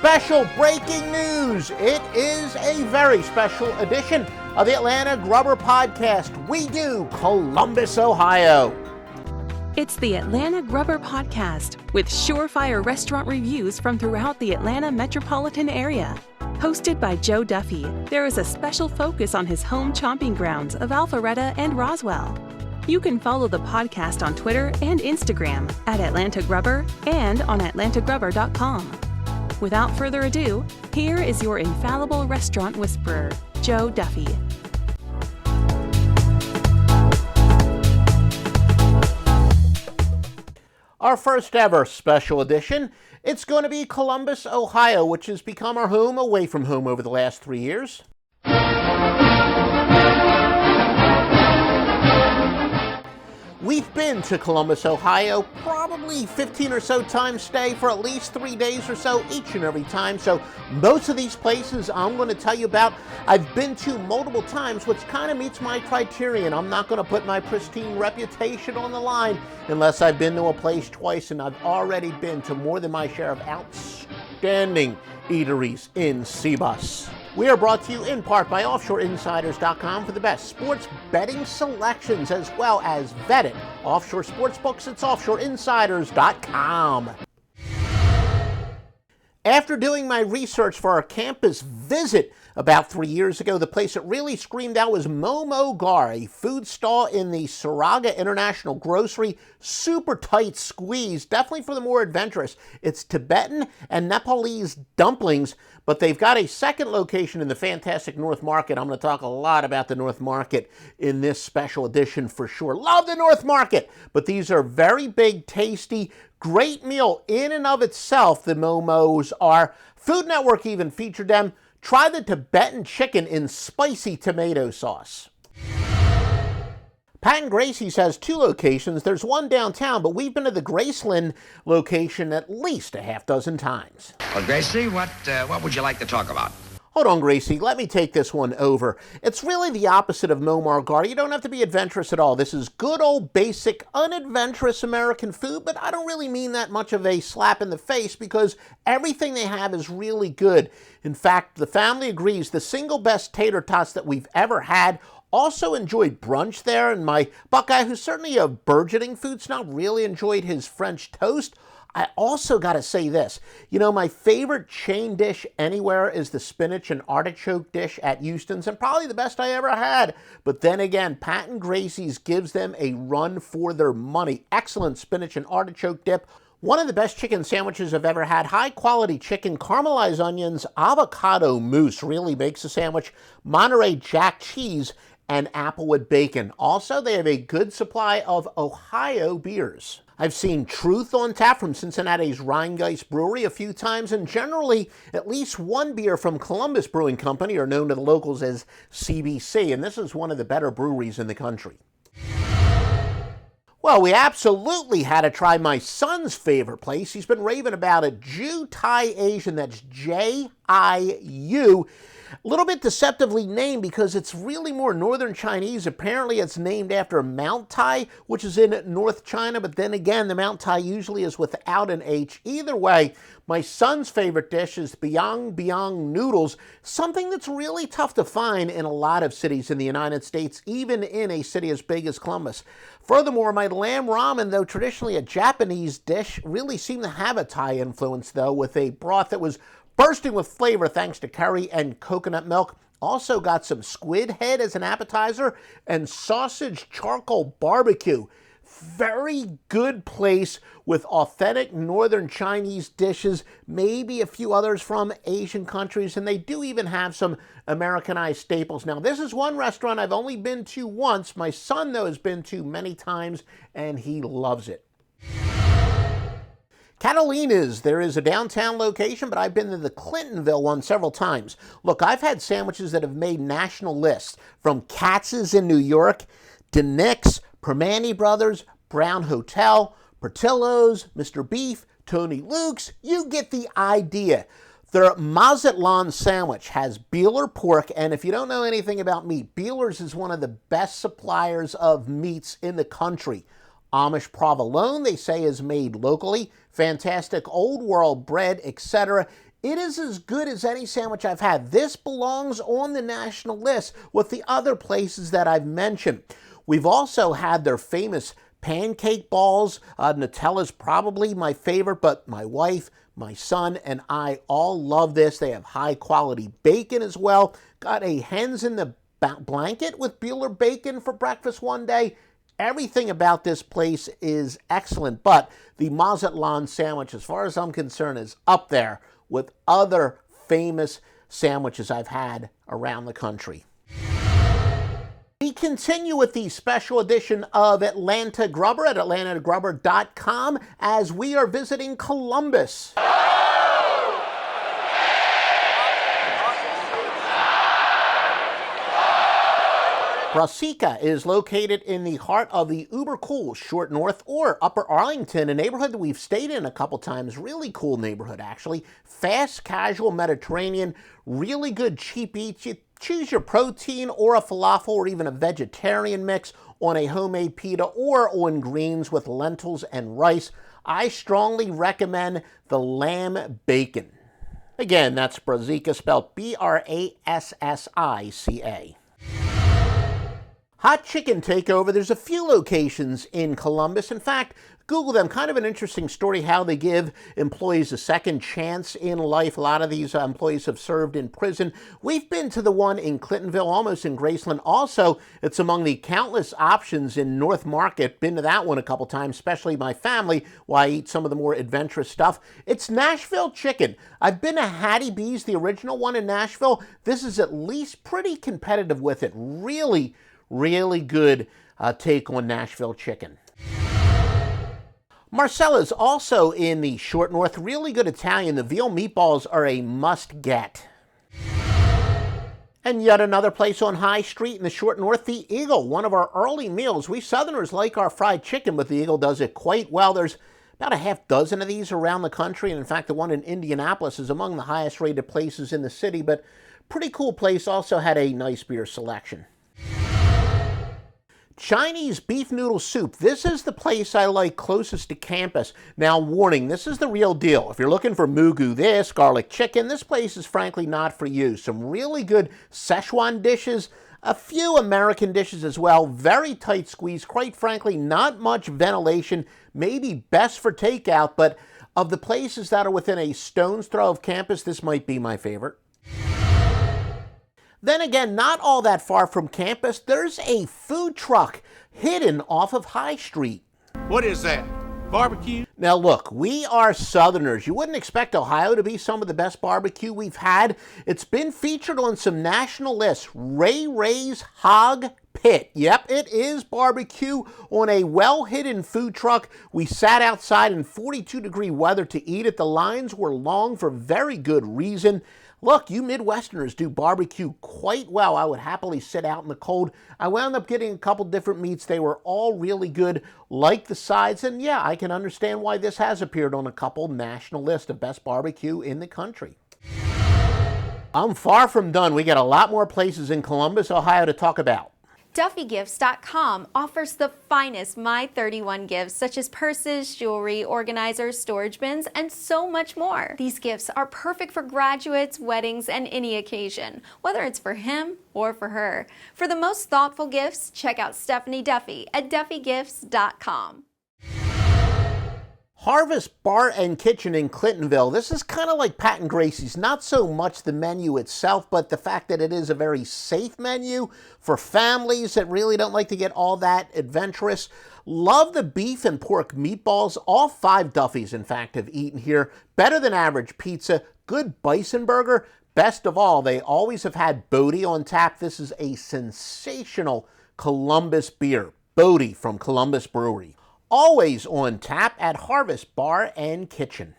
Special breaking news. It is a very special edition of the Atlanta Grubber podcast. We do Columbus, Ohio. It's the Atlanta Grubber podcast with surefire restaurant reviews from throughout the Atlanta metropolitan area. Hosted by Joe Duffy, there is a special focus on his home chomping grounds of Alpharetta and Roswell. You can follow the podcast on Twitter and Instagram at Atlanta Grubber and on atlantagrubber.com. Without further ado, here is your infallible restaurant whisperer, Joe Duffy. Our first ever special edition, it's going to be Columbus, Ohio, which has become our home away from home over the last 3 years. We've been to Columbus, Ohio, probably 15 or so times, stay for at least 3 days or so each and every time. So most of these places I'm going to tell you about, I've been to multiple times, which kind of meets my criterion. I'm not going to put my pristine reputation on the line unless I've been to a place twice, and I've already been to more than my share of outstanding eateries in C-Bus. We are brought to you in part by OffshoreInsiders.com for the best sports betting selections as well as vetted offshore sports books. It's OffshoreInsiders.com. After doing my research for our campus visit about 3 years ago, the place that really screamed out was Momogari, food stall in the Saraga International Grocery. Super tight squeeze, definitely for the more adventurous. It's Tibetan and Nepalese dumplings, but they've got a second location in the fantastic North Market. I'm going to talk a lot about the North Market in this special edition for sure. Love the North Market, but these are very big, tasty, great meal in and of itself. The Momos are. Food Network even featured them. Try the Tibetan chicken in spicy tomato sauce. Pat and Gracies has two locations. There's one downtown, but we've been to the Graceland location at least a half dozen times. Well, Gracie, what would you like to talk about? Hold on, Gracie. Let me take this one over. It's really the opposite of Momogari. You don't have to be adventurous at all. This is good old basic, unadventurous American food, but I don't really mean that much of a slap in the face because everything they have is really good. In fact, the family agrees the single best tater tots that we've ever had. Also enjoyed brunch there, and my Buckeye, who's certainly a burgeoning food snob, really enjoyed his French toast. I also got to say this, my favorite chain dish anywhere is the spinach and artichoke dish at Houston's, and probably the best I ever had. But then again, Pat and Gracie's gives them a run for their money. Excellent spinach and artichoke dip. One of the best chicken sandwiches I've ever had. High quality chicken, caramelized onions, avocado mousse really makes a sandwich. Monterey Jack cheese and applewood bacon. Also, they have a good supply of Ohio beers. I've seen Truth on tap from Cincinnati's Rheingeist Brewery a few times, and generally at least one beer from Columbus Brewing Company, or known to the locals as CBC, and this is one of the better breweries in the country. Well, we absolutely had to try my son's favorite place. He's been raving about it. Jiu Thai Asian, that's Jiu. A little bit deceptively named because it's really more Northern Chinese. Apparently it's named after Mount Thai, which is in North China, but then again, the Mount Thai usually is without an H. Either way, my son's favorite dish is biang noodles, something that's really tough to find in a lot of cities in the United States, even in a city as big as Columbus. Furthermore, my lamb ramen, though traditionally a Japanese dish, really seemed to have a Thai influence, though, with a broth that was bursting with flavor thanks to curry and coconut milk. Also got some squid head as an appetizer and sausage charcoal barbecue. Very good place with authentic Northern Chinese dishes, maybe a few others from Asian countries, and they do even have some Americanized staples. Now, this is one restaurant I've only been to once. My son, though, has been to many times, and he loves it. Catalinas, there is a downtown location, but I've been to the Clintonville one several times. Look, I've had sandwiches that have made national lists, from Katz's in New York, Nick's, Permane Brothers, Brown Hotel, Portillo's, Mr. Beef, Tony Luke's. You get the idea. Their Mazatlan sandwich has Beeler pork, and if you don't know anything about meat, Beeler's is one of the best suppliers of meats in the country. Amish provolone, they say, is made locally. Fantastic old world bread, etc. It is as good as any sandwich I've had. This belongs on the national list with the other places that I've mentioned. We've also had their famous pancake balls. Nutella's probably my favorite, but my wife, my son, and I all love this. They have high quality bacon as well. Got a hens in the blanket with Bueller bacon for breakfast one day. Everything about this place is excellent, but the Mazatlan sandwich, as far as I'm concerned, is up there with other famous sandwiches I've had around the country. We continue with the special edition of Atlanta Grubber at atlantagrubber.com as we are visiting Columbus. Brasica is located in the heart of the uber cool Short North or Upper Arlington, a neighborhood that we've stayed in a couple times. Really cool neighborhood, actually. Fast, casual Mediterranean, really good cheap eats. You choose your protein or a falafel or even a vegetarian mix on a homemade pita or on greens with lentils and rice. I strongly recommend the lamb bacon. Again, that's Brasica, spelled Brassica. Hot Chicken Takeover, there's a few locations in Columbus. In fact, Google them. Kind of an interesting story how they give employees a second chance in life. A lot of these employees have served in prison. We've been to the one in Clintonville, almost in Graceland. Also, it's among the countless options in North Market. Been to that one a couple times, especially my family, while I eat some of the more adventurous stuff. It's Nashville Chicken. I've been to Hattie B's, the original one in Nashville. This is at least pretty competitive with it. Really good take on Nashville chicken. Marcella's also in the Short North. Really good Italian. The veal meatballs are a must-get. And yet another place on High Street in the Short North, the Eagle, one of our early meals. We Southerners like our fried chicken, but the Eagle does it quite well. There's about a half dozen of these around the country, and in fact, the one in Indianapolis is among the highest rated places in the city, but pretty cool place. Also had a nice beer selection. Chinese beef noodle soup. This is the place I like closest to campus. Now, warning, this is the real deal. If you're looking for mugu this, garlic chicken, this place is frankly not for you. Some really good Szechuan dishes, a few American dishes as well. Very tight squeeze. Quite frankly, not much ventilation. Maybe best for takeout, but of the places that are within a stone's throw of campus, this might be my favorite. Then again, not all that far from campus, there's a food truck hidden off of High Street. What is that? Barbecue? Now look, we are Southerners. You wouldn't expect Ohio to be some of the best barbecue we've had. It's been featured on some national lists. Rays Hog Pit. Yep, it is barbecue on a well-hidden food truck. We sat outside in 42-degree weather to eat it. The lines were long for very good reason. Look, you Midwesterners do barbecue quite well. I would happily sit out in the cold. I wound up getting a couple different meats. They were all really good, like the sides. And yeah, I can understand why this has appeared on a couple national lists of best barbecue in the country. I'm far from done. We got a lot more places in Columbus, Ohio to talk about. DuffyGifts.com offers the finest My 31 gifts such as purses, jewelry, organizers, storage bins, and so much more. These gifts are perfect for graduates, weddings, and any occasion, whether it's for him or for her. For the most thoughtful gifts, check out Stephanie Duffy at DuffyGifts.com. Harvest Bar and Kitchen in Clintonville. This is kind of like Pat and Gracie's. Not so much the menu itself, but the fact that it is a very safe menu for families that really don't like to get all that adventurous. Love the beef and pork meatballs. All 5 Duffys, in fact, have eaten here. Better than average pizza. Good bison burger. Best of all, they always have had Bodie on tap. This is a sensational Columbus beer. Bodie from Columbus Brewery. Always on tap at Harvest Bar and Kitchen.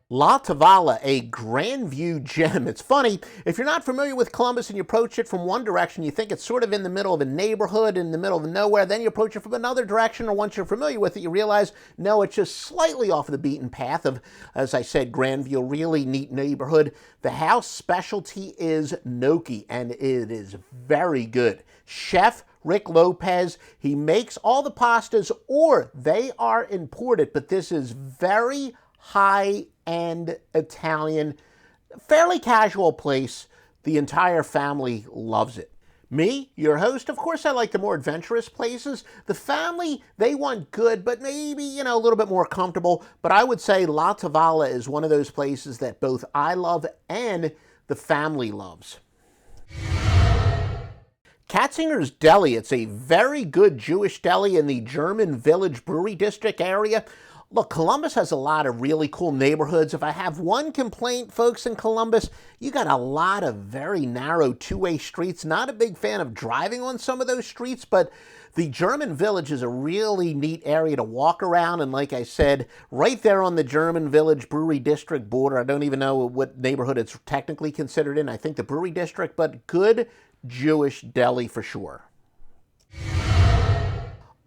La Tavala, a Grandview gem. It's funny, if you're not familiar with Columbus and you approach it from one direction, you think it's sort of in the middle of a neighborhood, in the middle of nowhere, then you approach it from another direction, or once you're familiar with it, you realize, no, it's just slightly off the beaten path of, as I said, Grandview, really neat neighborhood. The house specialty is gnocchi, and it is very good. Chef Rick Lopez, he makes all the pastas, or they are imported, but this is very high and Italian. Fairly casual place. The entire family loves it. Me, your host, of course I like the more adventurous places. The family, they want good, but maybe, a little bit more comfortable. But I would say La Tavala is one of those places that both I love and the family loves. Katzingers Deli, it's a very good Jewish deli in the German Village Brewery District area. Look, Columbus has a lot of really cool neighborhoods. If I have one complaint, folks, in Columbus, you got a lot of very narrow two-way streets. Not a big fan of driving on some of those streets, but the German Village is a really neat area to walk around. And like I said, right there on the German Village Brewery District border, I don't even know what neighborhood it's technically considered in. I think the Brewery District, but good Jewish deli for sure.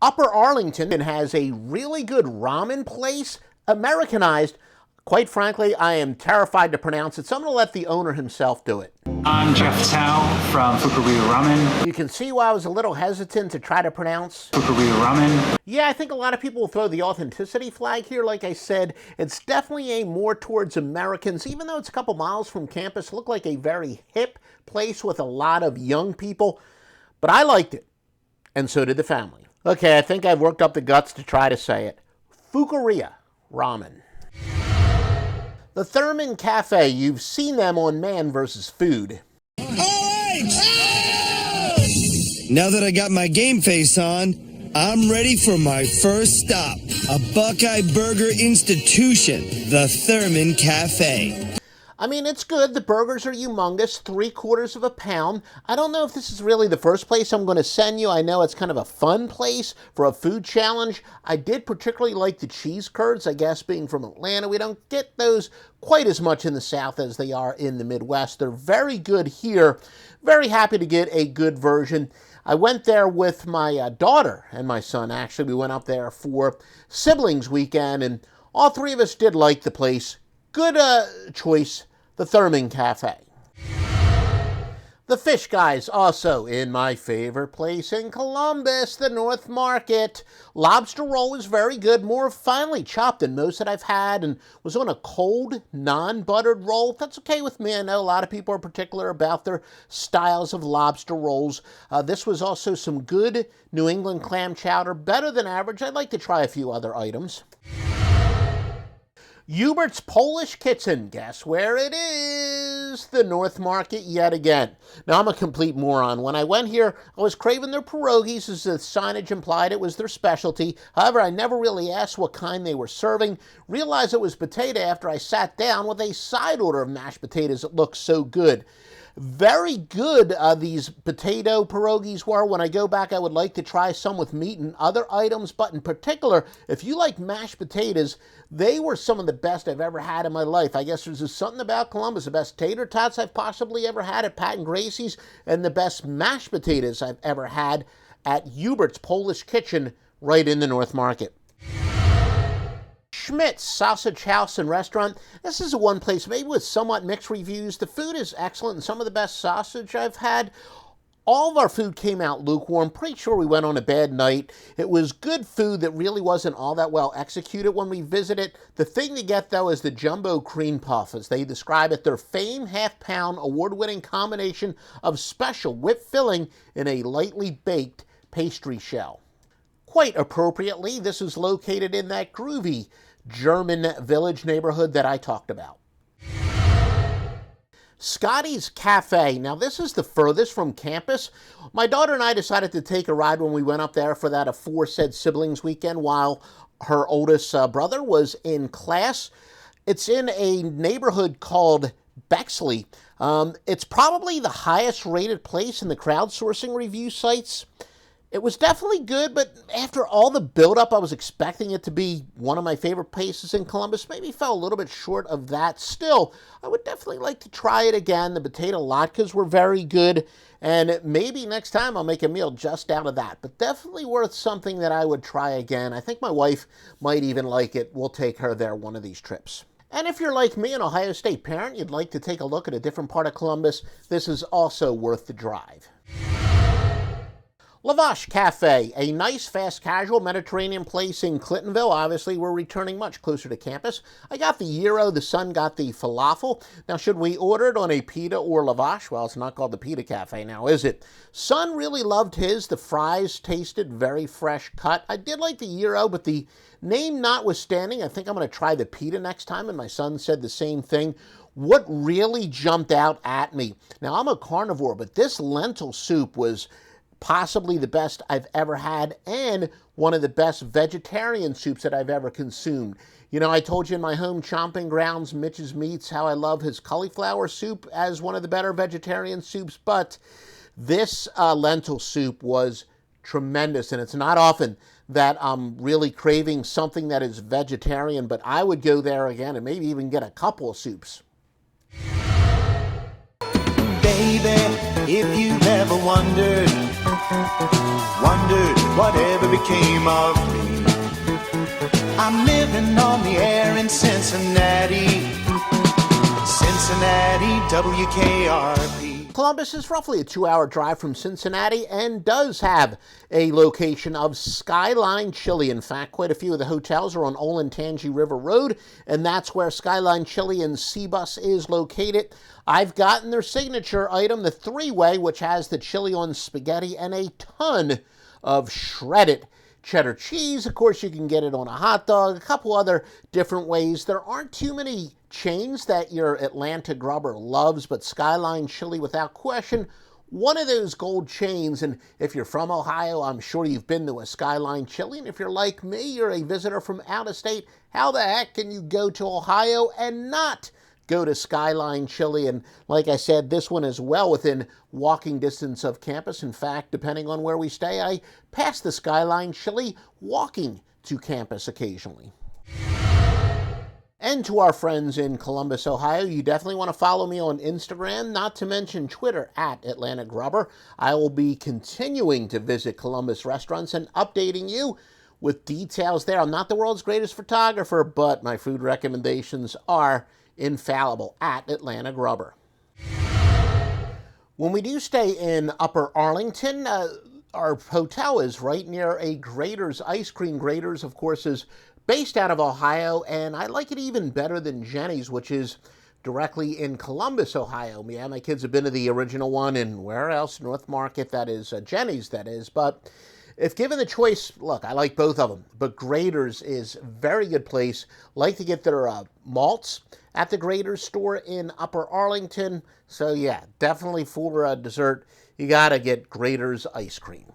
Upper Arlington has a really good ramen place, Americanized. Quite frankly, I am terrified to pronounce it, so I'm going to let the owner himself do it. I'm Jeff Tao from Fukuoka Ramen. You can see why I was a little hesitant to try to pronounce Fukuoka Ramen. Yeah, I think a lot of people will throw the authenticity flag here. Like I said, it's definitely aimed more towards Americans. Even though it's a couple miles from campus, it looked like a very hip place with a lot of young people. But I liked it, and so did the family. Okay, I think I've worked up the guts to try to say it. Fukuoka Ramen. The Thurman Cafe, you've seen them on Man vs. Food. All right! Now that I got my game face on, I'm ready for my first stop. A Buckeye Burger institution, the Thurman Cafe. I mean, it's good. The burgers are humongous, 3/4 of a pound. I don't know if this is really the first place I'm going to send you. I know it's kind of a fun place for a food challenge. I did particularly like the cheese curds. I guess being from Atlanta, we don't get those quite as much in the South as they are in the Midwest. They're very good here. Very happy to get a good version. I went there with my daughter and my son. Actually, we went up there for siblings weekend, and all three of us did like the place. Good choice. The Thurman Cafe. The Fish Guys, also in my favorite place in Columbus, the North Market. Lobster roll was very good, more finely chopped than most that I've had, and was on a cold, non-buttered roll. That's okay with me. I know a lot of people are particular about their styles of lobster rolls. This was also some good New England clam chowder, better than average. I'd like to try a few other items. Hubert's Polish Kitchen, guess where it is? The North Market yet again. Now, I'm a complete moron. When I went here, I was craving their pierogies, as the signage implied it was their specialty. However, I never really asked what kind they were serving. Realized it was potato after I sat down with a side order of mashed potatoes that looked so good. Very good these potato pierogies were. When I go back, I would like to try some with meat and other items, but in particular, if you like mashed potatoes, they were some of the best I've ever had in my life. I guess there's just something about Columbus, the best tater tots I've possibly ever had at Pat and Gracie's, and the best mashed potatoes I've ever had at Hubert's Polish Kitchen right in the North Market. Schmidt's Sausage House and Restaurant. This is one place maybe with somewhat mixed reviews. The food is excellent and some of the best sausage I've had. All of our food came out lukewarm. Pretty sure we went on a bad night. It was good food that really wasn't all that well executed when we visited. The thing to get, though, is the jumbo cream puff, as they describe it, their famed half-pound award-winning combination of special whipped filling in a lightly baked pastry shell. Quite appropriately, this is located in that groovy German Village neighborhood that I talked about. Scotty's Cafe. Now, this is the furthest from campus. My daughter and I decided to take a ride when we went up there for that aforesaid siblings weekend while her oldest brother was in class. It's in a neighborhood called Bexley. It's probably the highest rated place in the crowdsourcing review sites. It was definitely good, but after all the build-up, I was expecting it to be one of my favorite places in Columbus. Maybe fell a little bit short of that. Still, I would definitely like to try it again. The potato latkes were very good, and maybe next time I'll make a meal just out of that. But definitely worth something that I would try again. I think my wife might even like it. We'll take her there one of these trips. And if you're like me, an Ohio State parent, you'd like to take a look at a different part of Columbus, this is also worth the drive. Lavash Cafe, a nice, fast, casual Mediterranean place in Clintonville. Obviously, we're returning much closer to campus. I got the gyro, the son got the falafel. Now, should we order it on a pita or Lavash? Well, it's not called the Pita Cafe now, is it? Son really loved his. The fries tasted very fresh cut. I did like the gyro, but the name notwithstanding, I think I'm going to try the pita next time, and my son said the same thing. What really jumped out at me, now I'm a carnivore, but this lentil soup was possibly the best I've ever had and one of the best vegetarian soups that I've ever consumed. You know, I told you in my home chomping grounds, Mitch's Meats, how I love his cauliflower soup as one of the better vegetarian soups, but this lentil soup was tremendous, and it's not often that I'm really craving something that is vegetarian, but I would go there again and maybe even get a couple of soups. Baby, if you've ever wondered whatever became of me, I'm living on the air in Cincinnati, WKRP. Columbus is roughly a 2-hour drive from Cincinnati and does have a location of Skyline Chili. In fact, quite a few of the hotels are on Olentangy River Road, and that's where Skyline Chili and C-Bus is located. I've gotten their signature item, the three-way, which has the chili on spaghetti and a ton of shredded cheddar cheese. Of course, you can get it on a hot dog, a couple other different ways. There aren't too many chains that your Atlanta Grubber loves, but Skyline Chili, without question, one of those gold chains. And if you're from Ohio, I'm sure you've been to a Skyline Chili. And if you're like me, you're a visitor from out of state, how the heck can you go to Ohio and not go to Skyline Chili? And like I said, this one is well within walking distance of campus. In fact, depending on where we stay, I pass the Skyline Chili walking to campus occasionally. And to our friends in Columbus, Ohio, you definitely want to follow me on Instagram, not to mention Twitter at Atlanta Grubber. I will be continuing to visit Columbus restaurants and updating you with details there. I'm not the world's greatest photographer, but my food recommendations are infallible at Atlanta Grubber. When we do stay in Upper Arlington, our hotel is right near a Graters Ice Cream. Graters, of course, is based out of Ohio, and I like it even better than Jenny's, which is directly in Columbus, Ohio. Yeah, my kids have been to the original one, and where else? North Market, that is, Jenny's, that is. But if given the choice, look, I like both of them, but Graters is a very good place. Like to get their malts at the Graters store in Upper Arlington. So yeah, definitely for dessert, you gotta get Graters Ice Cream.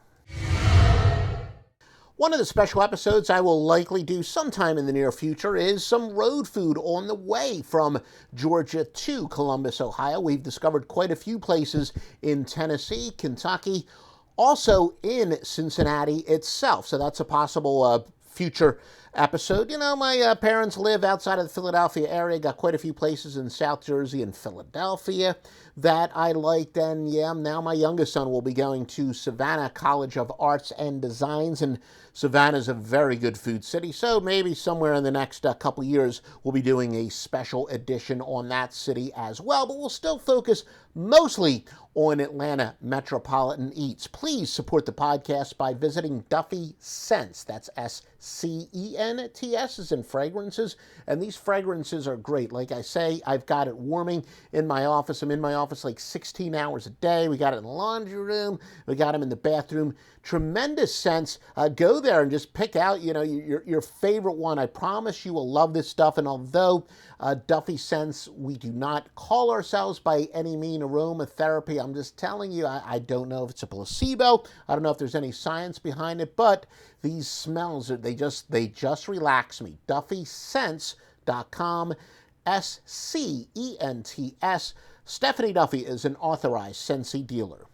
One of the special episodes I will likely do sometime in the near future is some road food on the way from Georgia to Columbus, Ohio. We've discovered quite a few places in Tennessee, Kentucky, also in Cincinnati itself. So that's a possible future episode. You know, my parents live outside of the Philadelphia area, got quite a few places in South Jersey and Philadelphia that I liked, and yeah, now my youngest son will be going to Savannah College of Arts and Designs, and Savannah's a very good food city, so maybe somewhere in the next couple years we'll be doing a special edition on that city as well, but we'll still focus mostly on Atlanta Metropolitan Eats. Please support the podcast by visiting Duffy Scents, that's SCENTS, as in fragrances, and these fragrances are great. Like I say, I've got it warming in my office. I'm in my office like 16 hours a day. We got it in the laundry room. We got them in the bathroom. Tremendous scents. Go there and just pick out, you know, your favorite one. I promise you will love this stuff. And although Duffy Scents, we do not call ourselves by any mean aromatherapy, I'm just telling you, I don't know if it's a placebo. I don't know if there's any science behind it, but these smells, they just relax me. DuffyScents.com, SCENTS. Stephanie Duffy is an authorized Scentsy dealer.